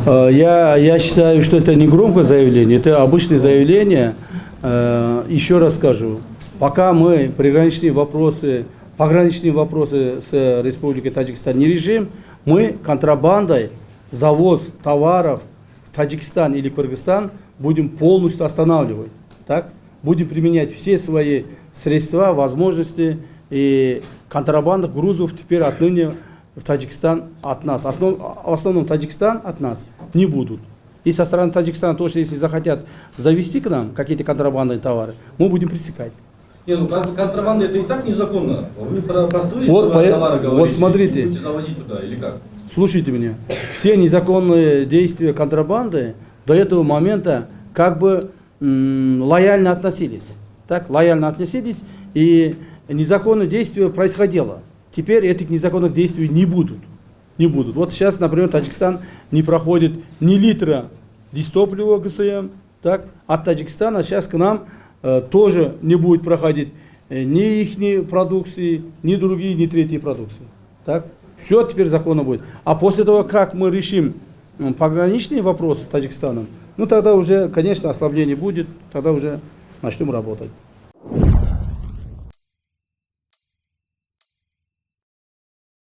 Я считаю, что это не громкое заявление, это обычное заявление. Еще раз скажу, пока мы пограничные вопросы с Республикой Таджикистан не решим, мы контрабандой завоз товаров в Таджикистан или Кыргызстан будем полностью останавливать. Так? Будем применять все свои средства, возможности, и контрабанда грузов теперь отныне в Таджикистан от нас. В основном Таджикистан от нас не будут. И со стороны Таджикистана тоже, если захотят завести к нам какие-то контрабандные товары, мы будем пресекать. Нет, ну контрабанда это и так незаконно. Вы про простые товары говорите, вот смотрите, будете завозить туда или как? Слушайте меня, все незаконные действия контрабанды до этого момента как бы лояльно относились. Так, лояльно относились, и незаконное действие происходило. Теперь этих незаконных действий не будут. Вот сейчас, например, Таджикистан не проходит ни литра дистоплива ГСМ, так, от Таджикистана сейчас к нам тоже не будет проходить ни их продукции, ни другие, ни третьи продукции. Так? Все теперь законно будет. А после того, как мы решим пограничные вопросы с Таджикистаном, ну тогда уже, конечно, ослабление будет, тогда уже начнем работать.